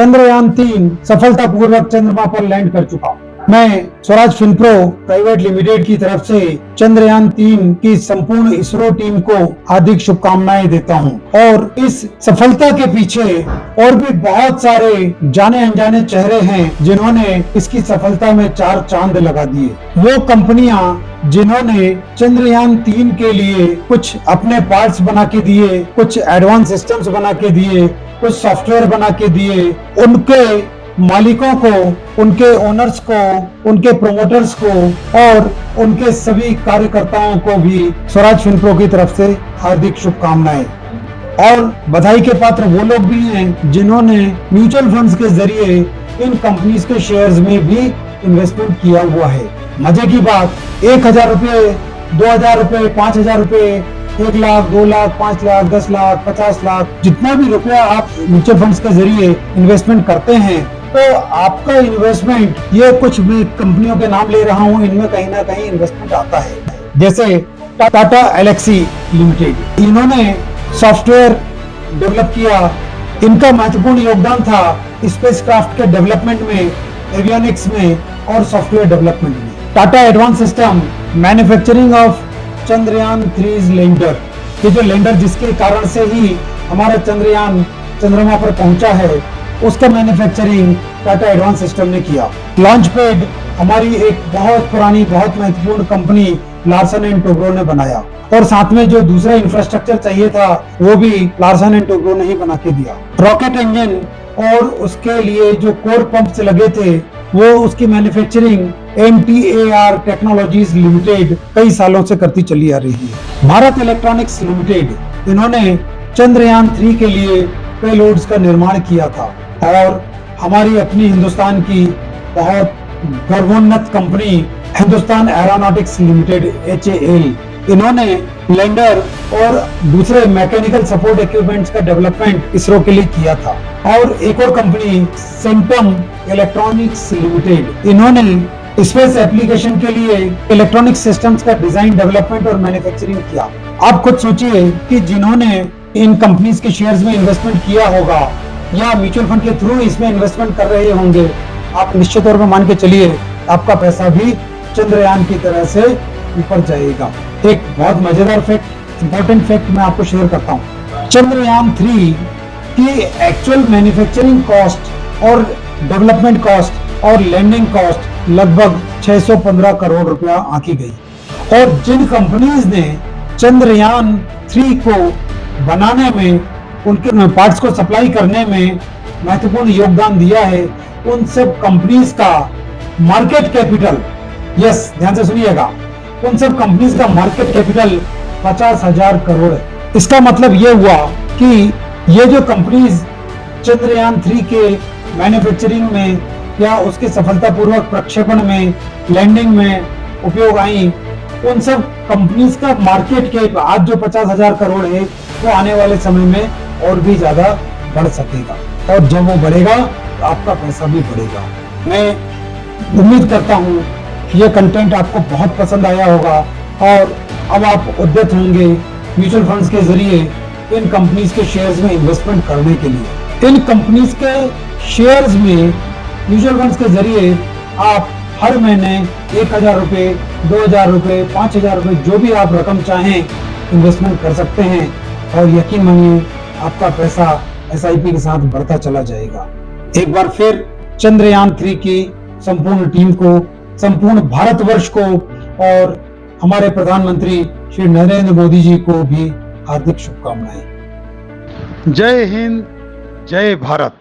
चंद्रयान-3 सफलतापूर्वक चंद्रमा पर लैंड कर चुका। मैं स्वराज फिनप्रो प्राइवेट लिमिटेड की तरफ से चंद्रयान-3 की संपूर्ण इसरो टीम को हार्दिक शुभकामनाएं देता हूं और इस सफलता के पीछे और भी बहुत सारे जाने अनजाने चेहरे हैं जिन्होंने इसकी सफलता में 4 चांद लगा दिए। वो कंपनियां जिन्होंने चंद्रयान-3 के लिए कुछ अपने पार्ट्स बना के दिए, कुछ एडवांस सिस्टम्स बना के दिए, कुछ सॉफ्टवेयर बना के दिए, उनके मालिकों को, उनके ओनर्स को, उनके प्रोमोटर्स को और उनके सभी कार्यकर्ताओं को भी स्वराज फिनप्रो की तरफ से हार्दिक शुभकामनाएं। और बधाई के पात्र वो लोग भी हैं जिन्होंने म्यूचुअल फंड्स के जरिए इन कंपनीज के शेयर्स में भी इन्वेस्टमेंट किया हुआ है। मजे की बात, 1,000 रुपए, 2,000 रुपए, 5,000 रुपए, 1 लाख, 2 लाख, 5 लाख, 10 लाख, 50 लाख, जितना भी रुपया आप म्यूचुअल फंड्स के जरिए इन्वेस्टमेंट करते हैं, तो आपका इन्वेस्टमेंट, ये कुछ भी कंपनियों के नाम ले रहा हूं, इनमें कहीं ना कहीं इन्वेस्टमेंट आता है। जैसे टाटा एलेक्सी लिमिटेड, इन्होंने सॉफ्टवेयर डेवलप किया। इनका महत्वपूर्ण योगदान था स्पेसक्राफ्ट के डेवलपमेंट में, एवियोनिक्स में और सॉफ्टवेयर डेवलपमेंट में। Tata advance system manufacturing of Chandrayaan-3 lander, ये जो लैंडर जिसके कारण से ही हमारा चंद्रयान चंद्रमा पर पहुंचा है, उसका मैन्युफैक्चरिंग टाटा एडवांस सिस्टम ने किया। लॉन्च पैड हमारी एक बहुत पुरानी, बहुत महत्वपूर्ण कंपनी लार्सन एंड टोब्रो ने बनाया और साथ में जो दूसरा इंफ्रास्ट्रक्चर चाहिए था वो भी लार्सन एंड टोब्रो ने ही बना के दिया। रॉकेट इंजन और उसके लिए जो कोर पंप्स लगे थे वो उसकी मैन्युफैक्चरिंग MTAR टेक्नोलॉजीज लिमिटेड कई सालों से करती चली आ रही है। भारत इलेक्ट्रॉनिक्स लिमिटेड, इन्होंने चंद्रयान-3 के लिए पेलोड्स का निर्माण किया था और हमारी अपनी हिंदुस्तान की बहुत गर्वोन्नत company Hindustan aeronautics limited HAL, इन्होंने लैंडर और दूसरे मैकेनिकल सपोर्ट इक्विपमेंट्स का डेवलपमेंट इसरो के लिए किया था। और एक और कंपनी सेंटम इलेक्ट्रॉनिक्स लिमिटेड, इन्होंने स्पेस एप्लीकेशन के लिए इलेक्ट्रॉनिक सिस्टम्स का डिजाइन, डेवलपमेंट और मैन्युफैक्चरिंग किया। आप खुद सोचिए कि जिन्होंने इन कंपनीज के शेयर्स में इन्वेस्टमेंट किया होगा या म्यूचुअल फंड के थ्रू इसमें इन्वेस्टमेंट कर रहे होंगे, आप निश्चित तौर पर मान के चलिए आपका पैसा भी चंद्रयान की तरह से ऊपर जाएगा। एक बहुत मजेदार फैक्ट, इंपॉर्टेंट फैक्ट मैं आपको शेयर करता हूँ। चंद्रयान-3 की एक्चुअल मैन्युफैक्चरिंग कॉस्ट और डेवलपमेंट कॉस्ट और लैंडिंग कॉस्ट लगभग 615 करोड़ रुपया आंकी गई। और जिन कंपनीज ने चंद्रयान-3 को बनाने में, उनके पार्ट्स को सप्लाई करने में महत्वपूर्ण योगदान दिया है, उन सब कंपनीज का मार्केट कैपिटल, यस ध्यान से सुनिएगा, उन सब कंपनीज का मार्केट कैपिटल 50,000 करोड़ है। इसका मतलब ये हुआ कि ये जो कंपनीज चंद्रयान-3 के मैन्युफैक्चरिंग में या उसके सफलतापूर्वक प्रक्षेपण में, लैंडिंग में उपयोग आई, उन सब कंपनीज का मार्केट कैप आज जो 50,000 करोड़ है वो आने वाले समय में और भी ज्यादा बढ़ सकेगा और जब वो बढ़ेगा तो आपका पैसा भी बढ़ेगा। मैं उम्मीद करता हूँ ये कंटेंट आपको बहुत पसंद आया होगा और अब आप उद्यत होंगे म्यूचुअल फंड्स के जरिए इन कंपनीज के शेयर्स में इन्वेस्टमेंट करने के लिए। इन कंपनीज के शेयर्स में म्यूचुअल फंड्स के जरिए आप हर महीने 1,000 रुपए, 2,000 रुपए, 5,000 रुपए, जो भी आप रकम चाहें इन्वेस्टमेंट कर सकते हैं और यकीन मानिए आपका पैसा SIP के साथ बढ़ता चला जाएगा। एक बार फिर चंद्रयान-3 की संपूर्ण टीम को, संपूर्ण भारतवर्ष को और हमारे प्रधानमंत्री श्री नरेंद्र मोदी जी को भी हार्दिक शुभकामनाएं। जय हिंद, जय भारत।